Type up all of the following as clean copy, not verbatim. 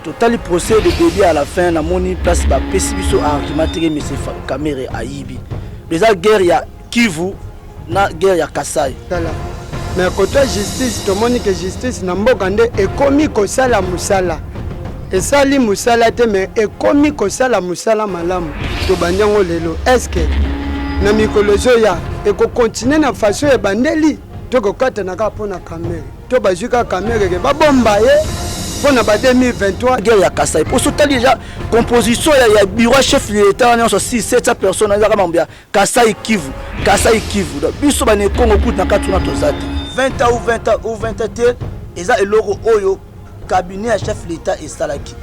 Total procès de début à la fin na moni place ba pesibiso argumenter mais c'est caméra aibi. Déjà guerre ya Kivu na guerre ya Kasai. Mais côté justice to moni que justice na mboka nde ekomi ko sala musala. Et sali musala te mais ekomi ko sala musala malamu. To banyango lelo est-ce que na mikolozo ya eko continuer na façon e bandeli to ko kata na ka pona caméra. To bazuka caméra ke ba bomba ye. Pour 2023, guerre ya Kasai. Pour ce déjà composition il y a bureau chef de l'État on a 6 700 personnes dans Kamambia Kasai Kivu donc biso ba ne Congo coup na katuna tozate 20 ans ou 20 ans et ça eloko oyo cabinet à chef de l'État et salaki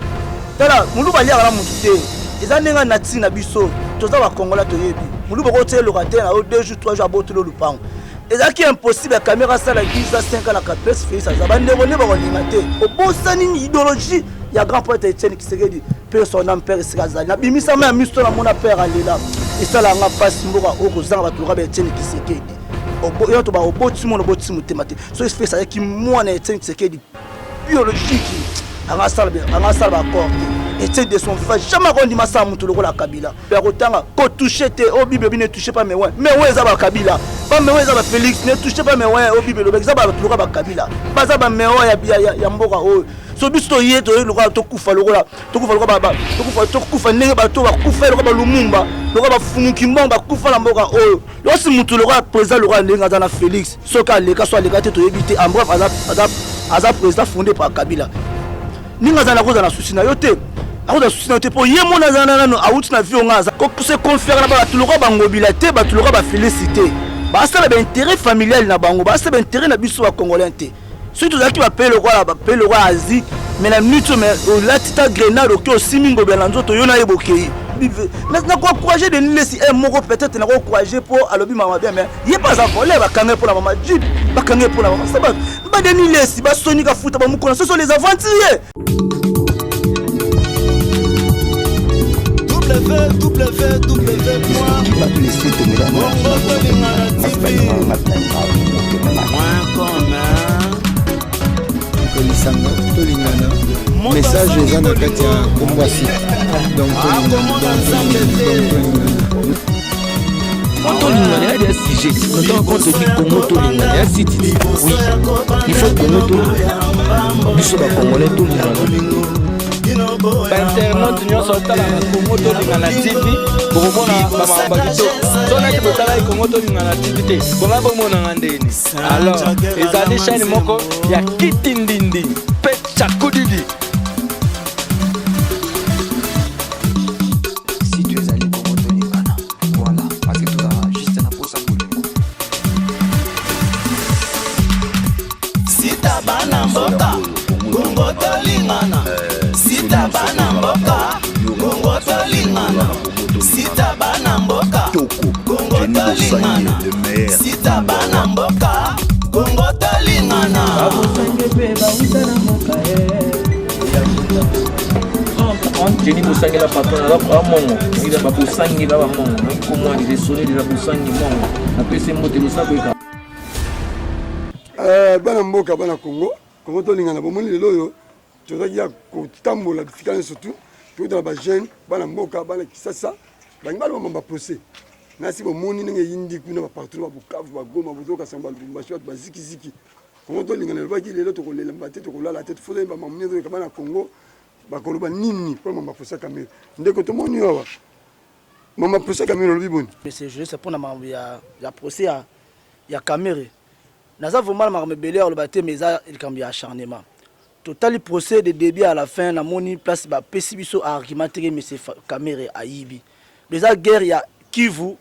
tala mulu ba lia la muté et ça nenga nati na biso toza ba Kongola to yebi mulu ba kote locataire na 2 jours 3 jours botelo lupango. Et ça qui est impossible, la caméra ça la guise à 5 ans la capesse fait ça. Ça va néronner par l'imité. Au bon ça une idéologie. Il y a grand poète Etienne qui se dit père son âme père Sikazani. La bimi ça même misto la mon père aller là. Et ça la nga passe mbora au rozan va tout rabe Etienne qui se dit. Au bon yo to ba au bon timo no bon timo temate. So il fait ça qui moi na Etienne qui se dit biologique. Anga salba corps. Etienne de son vivant jamais rendi massa mutu la Kabila. Père otanga ko toucher te au bible ne touchez pas mais ouais ça va Kabila. Pas mais ouais ça va Félix ne touchez pas mais ouais au bible ça va tout le Kabila. Pas ça va mais ya mboka o. So bisto yeto le ko to kufa le ko la to kufa nenge ba to ba kufa le ko ba lumumba le ko ba fumuki mbamba kufa la mboka o. Lo si mutu le ko président le ko ndenga za na Félix. So ka le ka so le ka te to éviter en bref aza président fondé par Kabila. Ninga za na ko za na souci na yote. Aouda souci pour yé mon azana no out na vie on aza ko se confère na ba tuloko ba mobilité ba tuloko ba félicité ba ça ba intérêt familial na bango ba ça ba intérêt na biso ba congolais té surtout za ki ba paye le roi Azik mais la nuit mais la tita grenade au ko simingo belanzo to yona yeboki na ko encourager de laisser un mot peut-être na ko encourager pour alobi mama bien mais yé pas à voler ba kangé pour la maman jeep ba kangé pour la maman ça ba de ni laisser ba soni ka futa ba mukona ce sont les aventuriers. Message les gens à Katia Kombwasi. Donc quand on a des sujets, quand on dit Congo Tolingana, oui, il faut Congo Tolingana. Nous sommes Congolais Tolingana. Internet nous sommes à Congo Tolingana TV. Pour moi, on a dit Congo Tolingana TV. Pour la bonne année. Alors, les années chaîne moko, il y a Kitindindi, Pecha Kudidi. Si tu es allé Congo Tolingana, voilà, parce que tu as juste un peu ça pour lui. Si t'as bana mboka, Congo Tolingana. Si t'as bana mboka, Congo Tolingana. Si t'as bana mboka, Congo Tolingana. Si t'as bana mboka, Congo Tolingana. Jenny Musangi la patron la mongo, il a pas Musangi la mongo, comment il est sonné de la Musangi mongo. Après c'est monté le sac. Bana mboka bana Congo Tolingana bomoni lelo yo. Tu as dit que tambola fikana surtout tout dans la jeune bana mboka bana kisasa bangba lo mamba procès nasi bomoni nenge yindi kuna ba partout ba Bukavu ba Goma bozoka samba lubumbashi ba ziki Congo Tolingana le baki lelo to kolela mbate to kolala tete fo ba mamni to kabana Congo ba koloba nini pour mamba procès kamera ndeko to moni wa mamba procès kamera lo biboni c'est juste pour na ya procès ya kamera naza vraiment ma rebelle le baté mais ça il cambie acharnement. Total procès de début à la fin, la moni place ba pesibiso argumenter mais c'est caméra aibi. Déjà guerre ya Kivu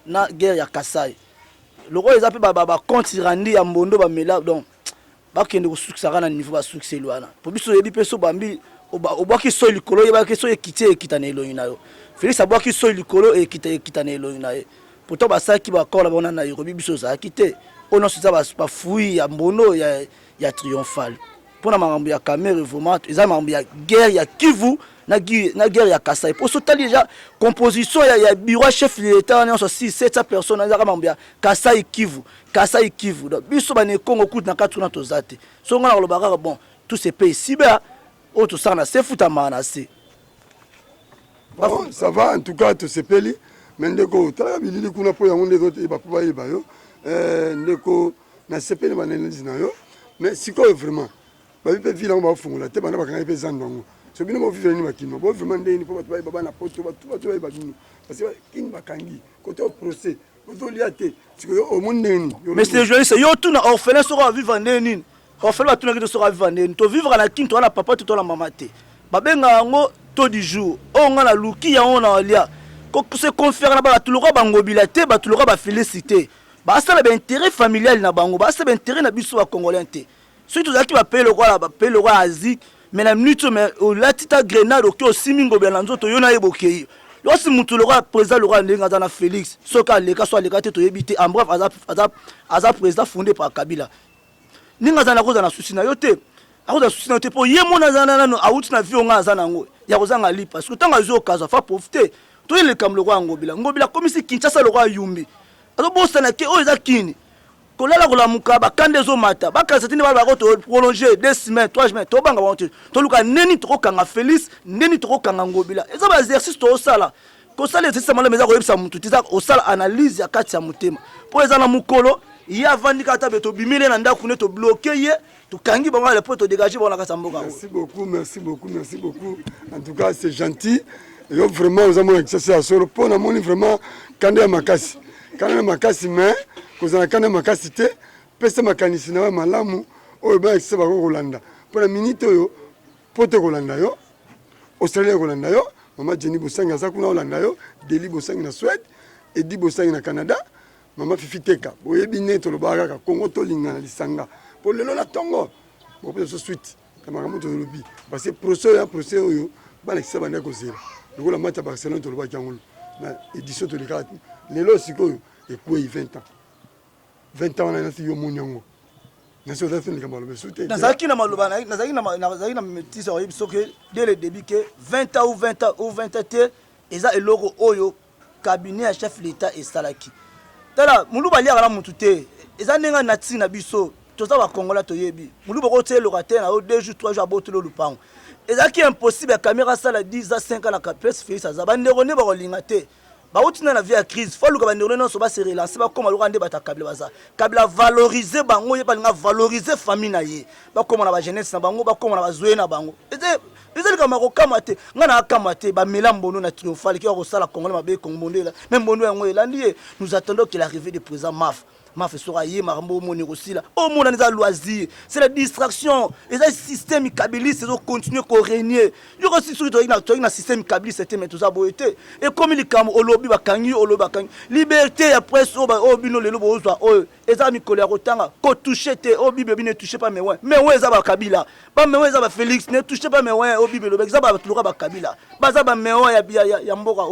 na guerre ya Kasai. Le roi ils appellent ba contre Irandi ya Mbondo ba mela donc ba kende ko succès na niveau ba succès loana. Pour biso yebi peso bambi obaki so likolo yeba ke so ekité ekitana elonina yo. Félix abaki so likolo ekitana elonina yo. Pourtant ba ça qui ba corps la bona na Yorubi biso za kité. On se ça ba fouille ya Mbondo ya triomphal. Pour la mambo ya caméra vraiment ils ont mambo ya guerre ya Kivu na guerre ya Kasai pour sauter déjà composition ya bureau chef de l'État on a 6 700 personnes na mambo ya Kasai Kivu donc biso ba ne Congo coup na katuna tozate so ngana lo bagara bon tous ces pays cyber oyo tosala na se futamaka na se. Bon, ça va en tout cas tosepeli mais ndeko talaka bilili kuna mpo yango nde toyeba mpo bayeba yo ndeko nasepeli banelisi na yo mais sikoyo vraiment babi mpe ville yango baofungola te banda bakanga mpe zando yango so bino bovivre nini bakino bo vraiment ndeni mpo bato bayeba bana poto bato bayeba bino parce que kini bakangi kote o procès otolia te sikoyo omoni ndeni. Mais c'est journaliste yo tuna orphelin soko avivre ndeni orphelin batunaki to soko avivre ndeni to vivre na kini to na papa to na mama te babenga yango taux du jour o nga na luki yango na olia ko se conférer na ba tuluka bangobila te ba tuluka ba féliciter ba ça ba intérêt familial na bango ba ça ba intérêt na biso ba congolais te surtout zaki ba payer le roi ba payer le roi azik mais la minute mais au latita grenade au simingo bela nzoto yo na yebokei losi mutu le roi président le roi ndenga na Félix soka leka so leka te to yebite en bref azap président fondé par Kabila ninga za na koza na souci na yo te akoza souci na yo te po ye mona za na no awuti na vie nga za nango ya kozanga li parce que tanga zo kaza fa profiter to ile kam le roi ngobila komisi Kinshasa le roi Yumbi azo bossa na ke o eza kini kolala kola mukaba kande zo mata bakasa tini bala ko to prolonger 2 semaines 3 semaines to banga bonte to luka neni to kanga Félix neni to kanga ngobila eza ba exercice to sala ko sala exercice mala meza ko yebisa mutu tiza o sala analyse ya kati ya mutema po eza na mukolo ya vandika ta beto bimile na ndako ne to bloquer ye to kangi bango le po to dégager bona ka samboka. Merci beaucoup en tout cas c'est gentil et vraiment aux amours que ça solo pour na moni vraiment kande makasi mais kozana kande makasi te pesa makanisi na malamu oyo ba ekse ba kolanda pour la minute oyo pote kolanda yo Australia kolanda yo mama Jenny Bosangi za kuna kolanda yo Deli Bosangi na Suède Edi Bosangi na Canada mama Fifi Teka boyebi ne to lobaka ka Congo to lingana lisanga pour lelo na tongo bo pe so suite kama kama to lobi parce que procès oyo ba ekse ba ndeko zero lokola match à Barcelone to lobaka ngolo na édition to likati lelo sikoyo ekwe 20 ans 20 ans na yo munyango na so dafa ndika malobe soute nazaki na maloba nazaki na métis oyebi soke dès le début que 20 ans ou 20 te eza eloko oyo cabinet ya chef l'état esalaki tala muluba liaka na mutu te eza nenga na tina biso toza ba kongola toyebi muluba ko te locateur na 2 jours 3 jours abotelo lupango ezaki impossible caméra sala 10 à 5 ans na capes Félix azaba ndeko ne ba kolinga te ba utina na vie à crise faut luka ba ndeko non so ba se relancer ba koma luka nde bata Kabila baza Kabila valoriser bango ye ba nga valoriser famille na ye ba koma na ba jeunesse na bango ba koma na ba zoé na bango ezali kama ko kamate ngana akamate ba melambono na triomphal ki ko sala congolais mabe kongondela même bondo yango elandi nous attendons que l'arrivée du président Maf sera yé marambo moni aussi là au monde dans loisir c'est la distraction et ça système kabiliste ils ont continué à régner il y a aussi sur le système kabiliste c'était mais tout ça boité et comme il kam olobi bakangi liberté après so ba bino lelo bozwa et ça mi colère otanga ko toucher te bible ne touchez pas mais ouais ça ba Kabila ba mais ouais ça ba Félix ne touchez pas mais ouais bible ça ba tuluka ba Kabila ba ça ba mais ya mboka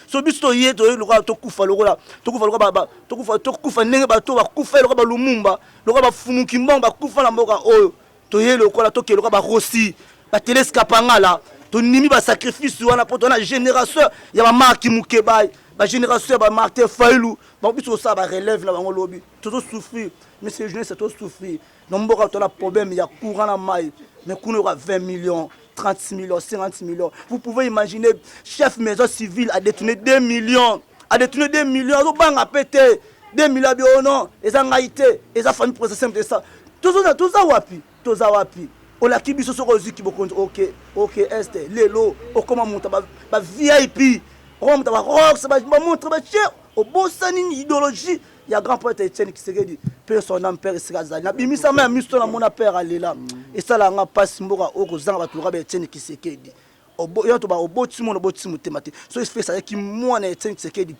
so biso ye to luka to kufa lokola to kufa ndenge bato ba kufa lokola Lumumba lokola ba fumuki mbongo ba kufa na mboka oyo to ye lokola to ke lokola ba Rossi ba telescapanga la to nimi ba sacrifice wana poto na génération ya ba Marki Mukebai ba génération ba Martin Fayulu ba biso ça ba relève na bango lobi to souffrir mais ces jeunes c'est to souffrir no mboka to na problème ya courant na mai mais kuno ka 20 millions 30 millions, 50 millions. Vous pouvez imaginer, chef maison civile a détourné 2 millions. A détourné 2 millions. Il a pété 2 millions. Non, ils ont haïté. Ils ont famille processée de ça. Tout ça, wapi. Tout ça, wapi. On a qui biso soko zi qui beaucoup. Ok, est, lelo. On comment monter ba VIP. On monter ba rock, ça va monter ba cher. Au beau sanin idéologie. Il y a grand poète Etienne qui s'est dit père son âme père Sikazali na bimisa même misto na mona père alela et ça la nga passe mboka okozanga batulaka ba Etienne qui s'est dit obo yo to ba oboti mo no boti mutemate so il fait ça qui moi na Etienne qui s'est dit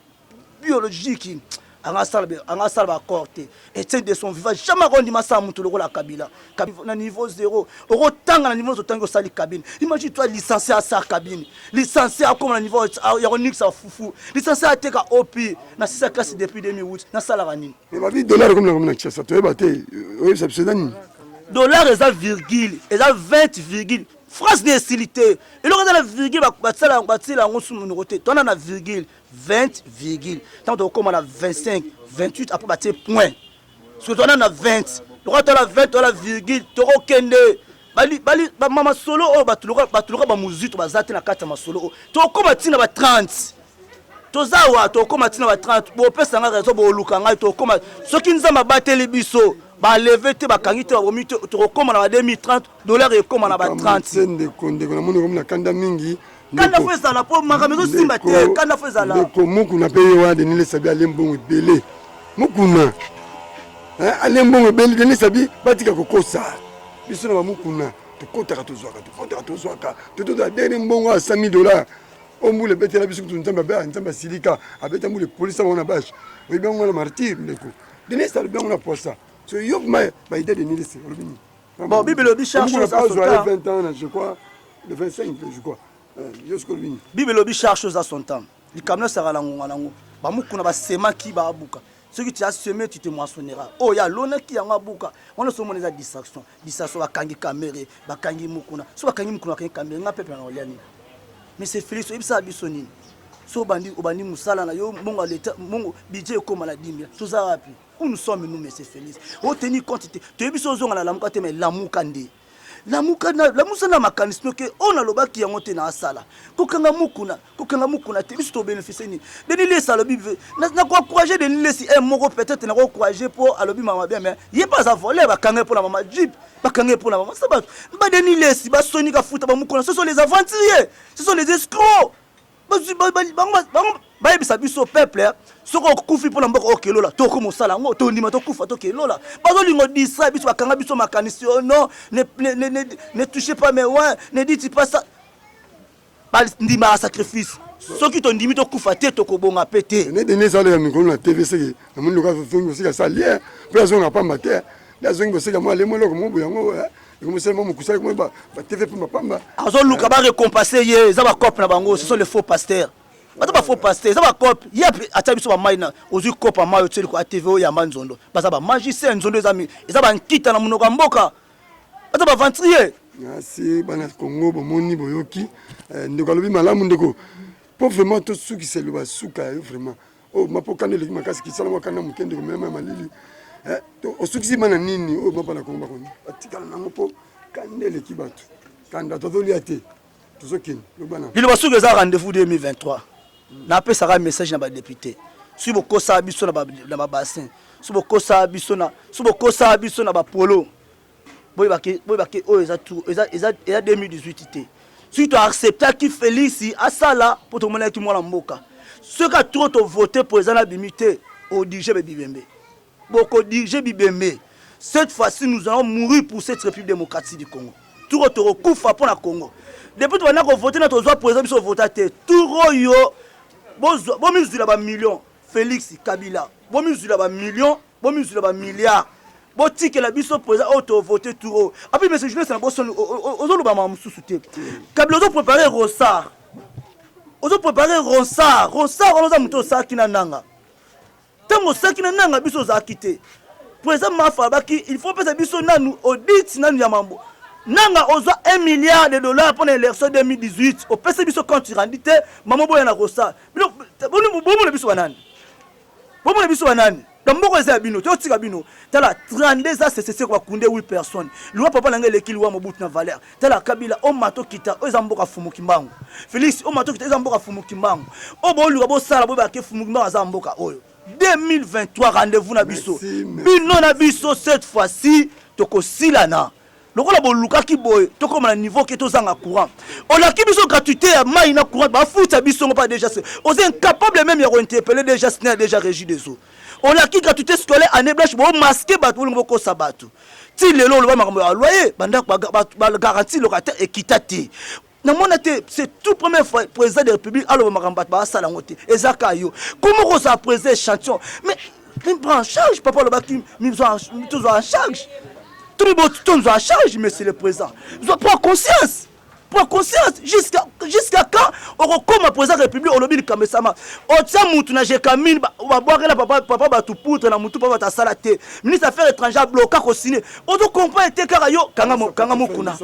biologique anga sala ba corte Etienne de son vivant jamais rondi masa mutu lokola Kabila na niveau 0 orotanga na niveau zotango sali cabine imagine toi licencié à sa cabine licencié à comme na niveau ya Onyx à fufu licencié à teka OP na 6 classe depuis 2008 na sala ranini mais ba $, comme na Kinshasa to ebate oui c'est pseudonyme dollar eza virgule eza 20 virgule phrase d'hostilité et le reste de la virgule batila ngo sumu ngote tona na virgule 20 virgule tant to comme na 25 28 après baté point parce que tona na 20 le reste de la 20 to la virgule to kende bali mama solo o batuluka ba muzito bazate na kata masolo to koma tina ba 30 tozawa to koma tina ba 30 bo pesa nga rezo bo luka ngai to koma soki nzamba bateli biso ba lever te ba kangite ba bomito to koma na 2030 dollars e koma na ba 30 sende konde na moni comme na kanda mingi kanda feza la po makamezo simba te kanda feza la ko muku na paye wa de nile sabi alembo ebele mukuna alembo ebele de nile sabi batika kokosa biso na mukuna tokotaka tozwaka totoda deni mbongo ya $100 ombule betela biso kutu nzamba silika abeta mbule polisi wana bash oyibango na martyr ndeko deni sa bibango na posa so yo ba idée de nile c'est robini bon bible obi cherche aux 20 ans je crois le 25 je crois yo sko robini bible obi cherche aux son temps likamna sara la ngonga nango ba mukuna ba sema ki ba abuka. Ce que tu as semé, tu te moissonneras. Oh, il y a l'honneur qui est en bouca. On a souvent des distractions. Distraction, bakangi kamere, bakangi mukuna. So bakangi mukuna, bakangi kamere, n'a pas peur en liani. Mais c'est Félix, il s'est bisoni. So bandi, obandi musala na yo, mongo l'état, mongo budget comme la dimia. Tout ça rapide. Où nous sommes nous, mais c'est Félix. Oh, tenir compte, tu es biso zonga la mukate mais la mukande. La musana makanisme que on a loba qui monté na sala kokanga mukuna te biso to bénéficier ni deni lesa lobi na ko encourager deni lesi un moko peut-être na ko encourager pour alobi mama bien mais il pas à voler ba kanga pour la mama jeep ba kanga pour la mama ça ba deni lesi ba soni ka futa ba mukuna ce sont les aventuriers ce sont les escrocs ba yebisa biso peuple soko kufi pour la mboka okelo la to ko mosala ngo to ndima to kufa to kelo la bazo lingo disa biso bakanga biso makanisi non ne touchez pas mes oins ne dites pas ça ba ndima sacrifice soki to ndimi to kufa te to ko bonga pété ne dene ça le mikolo na TV c'est na mun loka fongo c'est ça lié pour ça on a pas mater la zongo c'est moi les mo loko mo boyango comme ça mo kusala ko ba TV pour ma pamba azo luka ba récompenser ye za ba cop na bango ce sont les faux pasteurs. Bata ba faux pasteur, ça va cop. Yep, atabiso ba maina, ozu cop ma yo tseli ko ATV ya manzondo. Basa ba magicien nzondo ezami, eza ba nkita na munoko mboka. Bata ba ventrier. Merci bana Congo bomoni boyoki. Ndeko lobi malamu ndeko. Pour vraiment tout ce qui c'est le basuka vraiment. Oh mapoka ne le makasi ki sala makana mukende ko mema malili. To osuki mana nini o mapa na Congo bakoni. Atikala nango po kandele kibatu. Kanda tozoli ate. Tozokini lobana. Bino basuka eza rendez-vous 2023. Na pe sera message na ba député. Si boko sa biso na ba bassin. Si boko sa biso na ba polo. Boy baki o eza tout eza 2018 té. Si tu acceptes qui Félix à ça là pour te montrer qui moi la mboka. Ceux qui trop te voter pour eza na bimité au DJ Bibembe. Boko DJ Bibembe. Cette fois-ci nous allons mourir pour cette République démocratique du Congo. Tout te recouvre pour la Congo. Depuis tu vas voter notre droit pour exemple voter tout yo bon mesure ba million Félix Kabila bon mesure ba million bon mesure ba milliard bon ticket la biso pour auto voter tout après monsieur Julien c'est la bosse ozo ba mamususu te Kabila ozo préparer Ronsard on a muto sa kina nanga tango sa kina nanga biso za kité président mafa baki il faut passer biso nanu audit nanu ya mambo nanga ozo $1 milliard pour l'élection 2018 au PC biso quand tu rendite maman boya na rosa bomo biso banani tamboko eza bino to tika bino tala 32 ans c'est quoi kunde 8 personnes loi papa nanga lekili wa mobutu na valeur tala Kabila o mato kita o zamboka fumu kimbangu Félix o mato kita zamboka fumu kimbangu o bo luka bo sala bo ba ke fumu kimbangu zamboka oyo 2023 rendez-vous na biso bino na biso cette fois-ci toko silana lokola boluka ki boy to comme na niveau que to zanga courant on a ki biso gratuité ya mai na courant ba futa biso pas déjà on est incapable même ya interpeller déjà c'est déjà régi des eaux on a ki gratuité scolaire année blanche bo masquer bato bo ko sabatu ti lelo lo ba makambo ya loyer banda ba garantie locataire équité na mona te c'est tout première fois président de la République alors makambo ba sala ngote ezaka yo comment on ça président champion mais prend en charge papa le baki nous en charge. Tout le monde a charge, monsieur le président. Vous prendre conscience. Prends conscience. Jusqu'à quand on recommande à président de la République, on le Kamesama. On tient moutou na jekamine, on va boire la papa va tout poutre, la moutou papa ta salate. Ministre des Affaires étrangères bloqué au ciné. On doit comprendre que Karayo, Kanga Mukuna,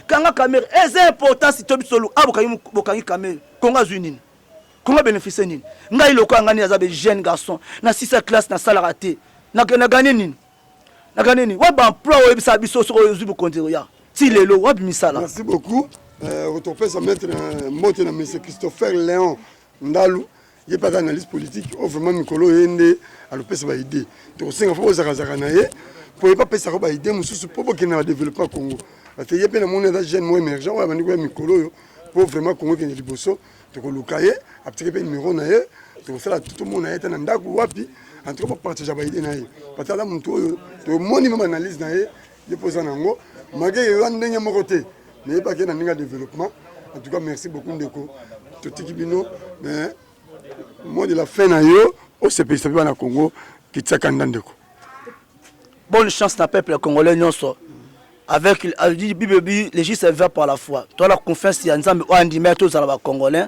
Kanga Kamere. C'est important si tu as besoin de Bokangi Kamere, Congo Zunine. Comment bénéficier nini? Ngai loko ngani azabe jeune garçon, na 6e classe na salle raté. Na gagné nini? naka nini wa ba emploi oyebisa biso soko ozwi bokonzi ya ti lelo wa bimisala. Merci beaucoup. Retopesa maître mbote na monsieur Christopher Léon Ndalu ye pas analyse politique o vraiment mikolo yende alopesa ba idée to senga fo zakazaka na ye pour pas pesa ko ba idée mususu pour que na développer Congo parce que ye pe na mona da jeune mo émergent wa bandi ko mikolo yo pour vraiment Congo ke liboso to ko lukaye aptike pe numéro na ye to faire tout le monde na ye na ndako wapi en tout cas pour partager ba idée na ye parce que là muntu oyo to moni même analyse na ye ye posa nango magé yo ndenge mo côté mais pas que na ninga développement. En tout cas merci beaucoup ndeko to tikibino mais mot de la fin na yo au CPI na Congo qui tsaka ndandeko. Bonne chance na peuple congolais nyonso avec les gens servent par la foi. Toi la confiance ya nzambe o andimé tous za ba congolais.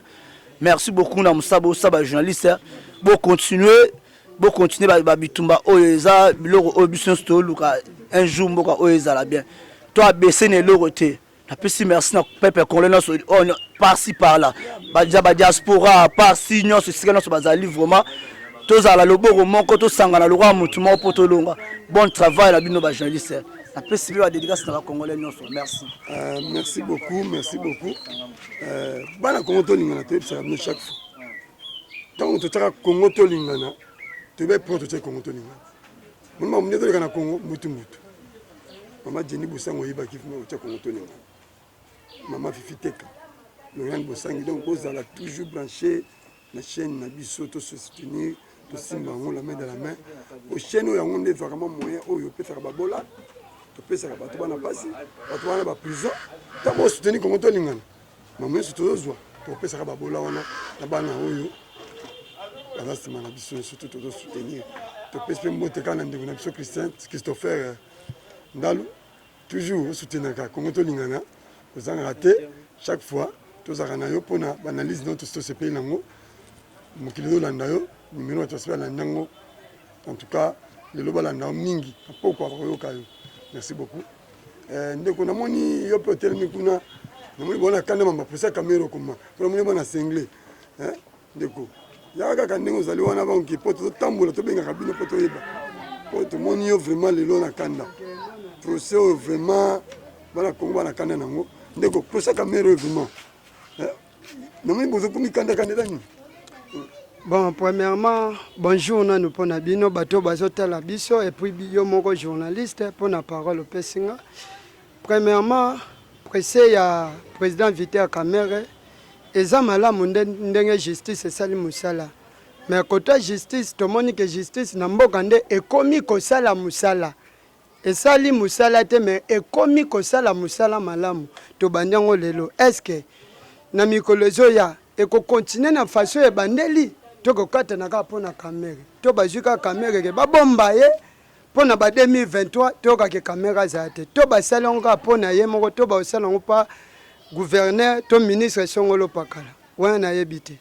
Merci beaucoup na musabo saba journaliste. Bon continuer ba bitumba oyeza biloko obisun sto luka un jour mboka oyeza la bien. Toi baisser ne loroté. La plus merci na peuple congolais par-ci par-là. Ba diaspora par-ci nyo ce sika nyo bazali vraiment tous à la lobo moko to sangana lo mutuma potolonga. Bon travail la bino ba journaliste. La plus bien dédicace na congolais nyo. Merci. Merci beaucoup, merci beaucoup. Bana Congo to lingana to ça chaque fois. Donc to tara Congo to lingana to be protéger Congo to lingana. Mon m'a to lingana Congo mutu. Maman Jenny Bosango yiba ki fuma to Congo to lingana. Maman Fifi Teka. Laurent Bosangi donc vous allez toujours brancher la chaîne na biso to se soutenir to simba on la main dans la main. Au chaîne où on est vraiment moyen où yo peut faire babola. To peut faire bato bana passer, bato bana ba prison. Ta bo soutenir Congo to lingana. Maman surtout zo to peut faire babola wana na bana oyo. Bana sima na biso surtout to soutenir. To peut faire mbote kana ndeko na biso Christopher Ndalu toujours soutenir ka Congo to lingana. Vous en ratez chaque fois tous aranayo pour na analyse notre ce pays nango mukilo landayo numéro to se landango en tout cas le loba landa mingi pourquoi yokayo merci beaucoup ndeko na moni yo peut telemi kuna na moni bona kanda mamba pour ça caméra comment pour moni bona singlé hein ndeko yaka kandengo zali wana ba nki poto tambola to benga kabino poto yeba poto moni yo vraiment le lo na kanda procès vraiment voilà Congo na kanda nango ndeko pour ça caméra vraiment bon, premièrement, bonjour, nous pour Nabino, bateau bazota la biso, et puis yo moko journaliste pour la parole au Pessinga. Premièrement, pressé ya président Vité à Kamere, et ça mala mundenge justice et sali musala. Mais côté justice, tout le monde que justice n'a pas et commis que ça la musala. Et sali musala te mais et commis que ça la musala malamu. To banyango lelo. Est-ce que na mikolo zoya eko continuer na façon e bandeli to ko kata na ka pona kamera to bazuka kamera ke babomba ye pona ba 2023 to ka ke kamera za te to ba salonga pona ye moko to ba salonga pa gouverneur to ministre Songolo Pakala wana yebite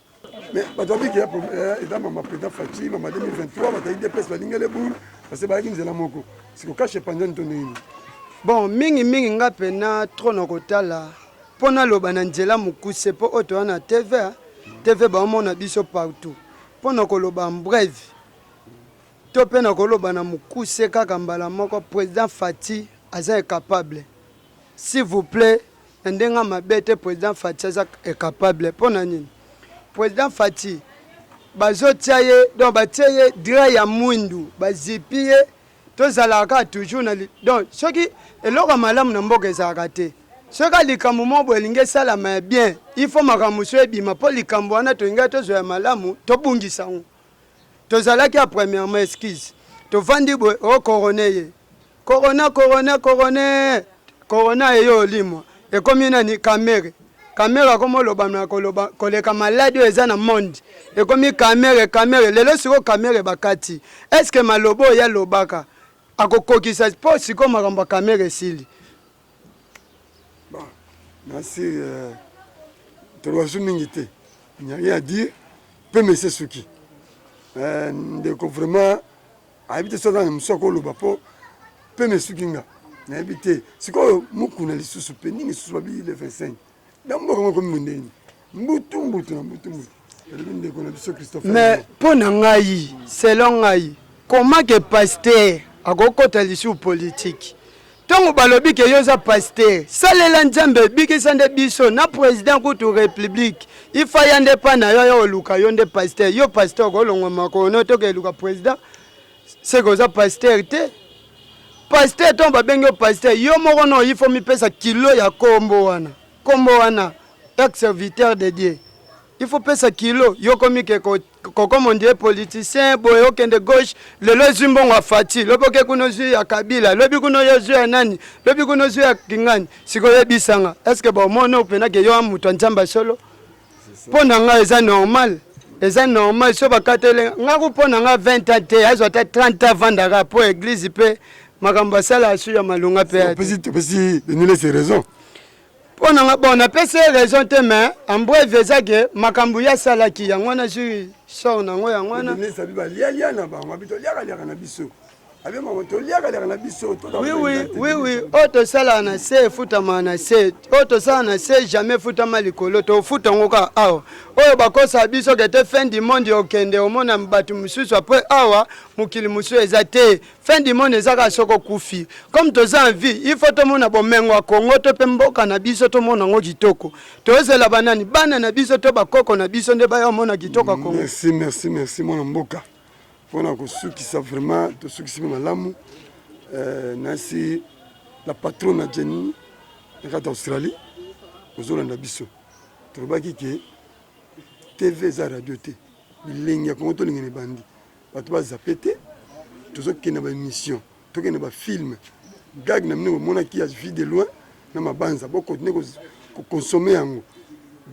mais batobi ki ya mama président Fatima mama 2023 batayi de pesa balingele boule parce que ba kinzela moko siko cache pendant to nini bon mingi nga pena trop na kotala pona loba na nzela mukuse po oto wana TV ba mona biso partout pona ko loba en bref to pena ko loba na mukuse kaka mbala moko président Fati aza capable s'il vous plaît ndenga mabete président Fati aza capable pona nini président Fati bazotia ye donc batia ye dira ya mwindu bazipie to zalaka toujours na donc soki eloko malamu na mboka ezalaka te soka likambo mo bolinge sala ma bien il faut makamuso ebima po likambo wana to inga to zo ya malamu to bungisa ngo to zalaki a premièrement excuse to vandi bo o coronel corona yo limo e komi na ni kamera komo loba na koloba koleka maladi eza na monde e komi kamera lelo siko kamera bakati est-ce que malobo ya lobaka akokokisa po siko makambo kamera sili. Merci. Tu dois mingi. Il n'y a rien à dire. Peu mais c'est ce qui. Donc vraiment, habiter ça dans le soko le bapo. Peu mais ce qui nga. Habiter. C'est quoi beaucoup na les sous-pening et sous-babi le 25. D'abord comme mondeni. Mbutu. Mais pour ngai, selon ngai, comment que pasteur akokota lisu politique ntongo balobi ke yo za pasteur salela nzambe ebikisa nde biso na président kutu république ifaya nde pa na yo oluka yo nde pasteur yo pasteur kolongwa makono toke eluka président seke oza pasteur te pasteur ntongo babengi yo pasteur yo moko no ifo mipesa kilo ya kombo wana ex-serviteur de Dieu il faut pesa kilo yo komi ke comme on dit politicien boye okende gauche lelo zimbongo afati lobo ke kuno zwi ya Kabila lobi kuno yo zwi ya nani lobi kuno zwi ya Kingani siko yebisanga est-ce que bon mono opena ke yo amuto nzamba solo pona nga eza normal so bakatele nga kupona nga 20 ans te azo ta 30 ans vandaka po église pe makambo sala asu ya malunga pe pesi denile ses raisons. On a pensé raison te mais en bref ezake makambu ya salaki yango na ju sort nango yango na ne sabi ba lia na ba mabito lia na biso abi mamoto lia na biso to oui auto sala na se futa mana se auto sala na se jamais futa malikolo to futa ngoka awa oyo bakosa biso ke te fin du monde okende omona mbatu mususu après awa mukili musu ezate fin du monde ezaka soko kufi comme toza en vie il faut to mona bomengo Kongo to pemboka na biso to mona ngo kitoko to ezela banani bana na biso to bakoko na biso nde ba yo mona kitoko Kongo. Merci mona mboka pona ko sukisa vraiment to sukisi malamu nasi la patronne Jenny en Australie ozolanda biso tobaki ke TV za radio te bilengi ya Kongo to lingene bandi bato bazapete tozokende ba émission tokende ba film gag na mine mona ki a vu de loin na mabanza boko ne ko consommer yango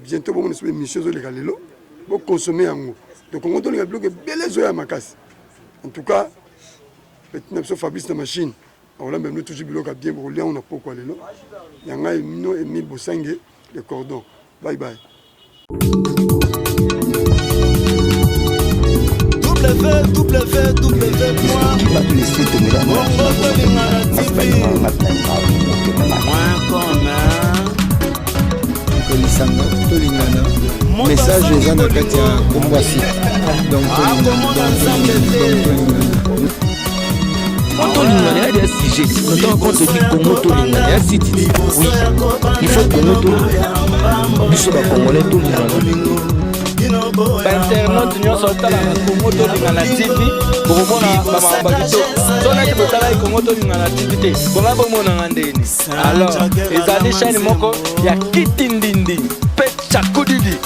bientôt bon une émission zo le galelo bo consommer yango donc Kongo to linga bloqué belezo ya makasi en tout cas petit Fabrice na machine on a même toujours bloqué bien pour lien on a pourquoi lelo yanga mino Emile Bosangue le cordon bye bye. Message eza na kati ya Kombwasi donc Tolingana, il y a des sujets. Quand on te dit Congo Tolingana, il y a des sites. Oui, il faut Congo Tolingana. Nous sommes Congolais Tolingana. Internet, nous sommes Congo Tolingana TV. Pour moi, on a Congo Tolingana TV. Alors, les années chaîne moko, il y a Kitindindi, Petchakudidi.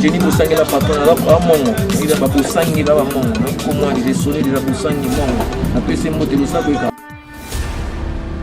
Jenny Bosangue la patronne à Mongo, il a pas Bosangue là à Mongo, comment il est sonné de la Bosangue Mongo. Après c'est monté le sabre.